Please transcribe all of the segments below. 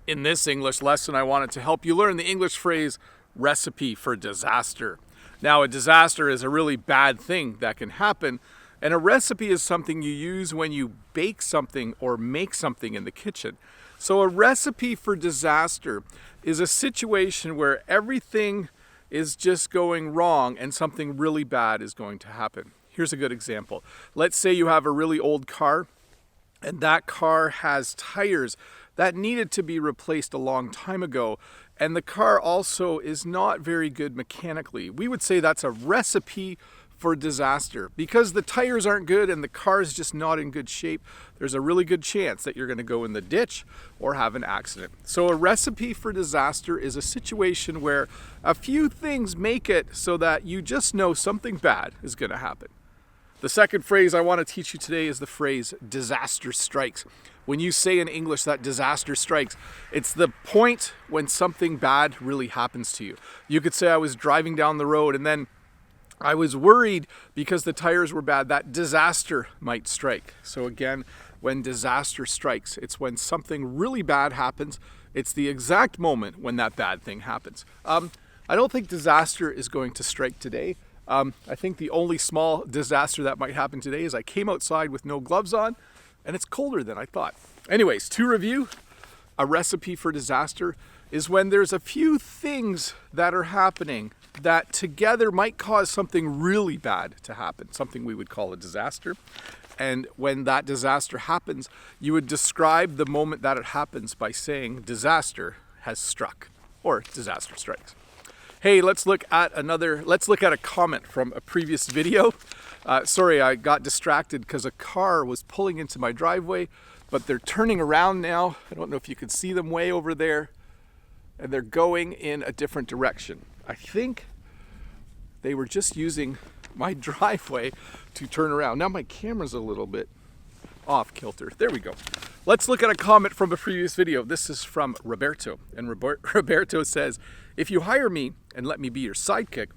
In this English lesson, I wanted to help you learn the English phrase recipe for disaster. Now, a disaster is a really bad thing that can happen, and a recipe is something you use when you bake something or make something in the kitchen. So a recipe for disaster is a situation where everything is just going wrong and something really bad is going to happen. Here's a good example. Let's say you have a really old car, and that car has tires that needed to be replaced a long time ago, and the car also is not very good mechanically. We would say that's a recipe for disaster. Because the tires aren't good and the car is just not in good shape, there's a really good chance that you're going to go in the ditch or have an accident. So a recipe for disaster is a situation where a few things make it so that you just know something bad is going to happen. The second phrase I want to teach you today is the phrase disaster strikes. When you say in English that disaster strikes, it's the point when something bad really happens to you. You could say I was driving down the road and then I was worried because the tires were bad that disaster might strike. So again, when disaster strikes, it's when something really bad happens. It's the exact moment when that bad thing happens. I don't think disaster is going to strike today. I think the only small disaster that might happen today is I came outside with no gloves on and it's colder than I thought. Anyways, to review, a recipe for disaster is when there's a few things that are happening that together might cause something really bad to happen, something we would call a disaster. And when that disaster happens, you would describe the moment that it happens by saying disaster has struck or disaster strikes. Hey, let's look at a comment from a previous video. Sorry, I got distracted because a car was pulling into my driveway, but they're turning around now. I don't know if you can see them way over there, and they're going in a different direction. I think they were just using my driveway to turn around. Now my camera's a little bit off kilter. There we go. Let's look at a comment from a previous video. This is from Roberto, and Roberto says, "If you hire me and let me be your sidekick,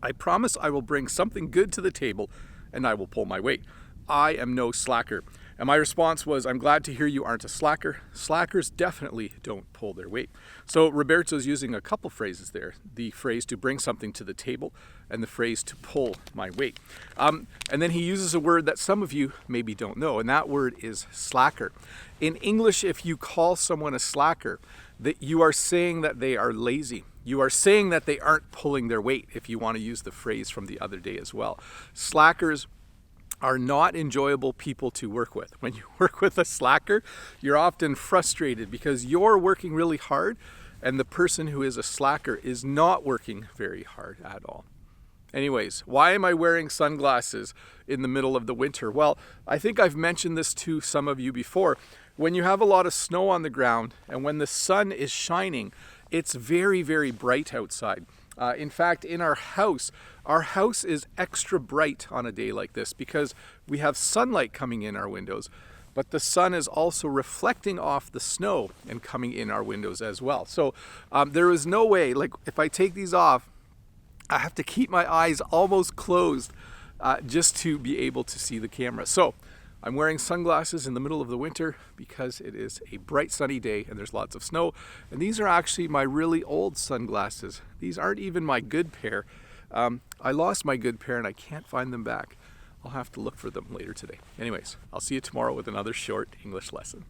I promise I will bring something good to the table and I will pull my weight. I am no slacker." And my response was, "I'm glad to hear you aren't a slacker. Slackers definitely don't pull their weight." So Roberto's using a couple phrases there. The phrase to bring something to the table and the phrase to pull my weight. And then he uses a word that some of you maybe don't know, and that word is slacker. In English, if you call someone a slacker, that you are saying that they are lazy. You are saying that they aren't pulling their weight, if you want to use the phrase from the other day as well. Slackers are not enjoyable people to work with. When you work with a slacker, you're often frustrated because you're working really hard and the person who is a slacker is not working very hard at all. Anyways, why am I wearing sunglasses in the middle of the winter? Well, I think I've mentioned this to some of you before. When you have a lot of snow on the ground and when the sun is shining, it's very, very bright outside. In fact, in our house is extra bright on a day like this because we have sunlight coming in our windows, but the sun is also reflecting off the snow and coming in our windows as well. So there is no way, like if I take these off, I have to keep my eyes almost closed just to be able to see the camera. So I'm wearing sunglasses in the middle of the winter because it is a bright sunny day and there's lots of snow. And these are actually my really old sunglasses. These aren't even my good pair. I lost my good pair and I can't find them back. I'll have to look for them later today. Anyways, I'll see you tomorrow with another short English lesson.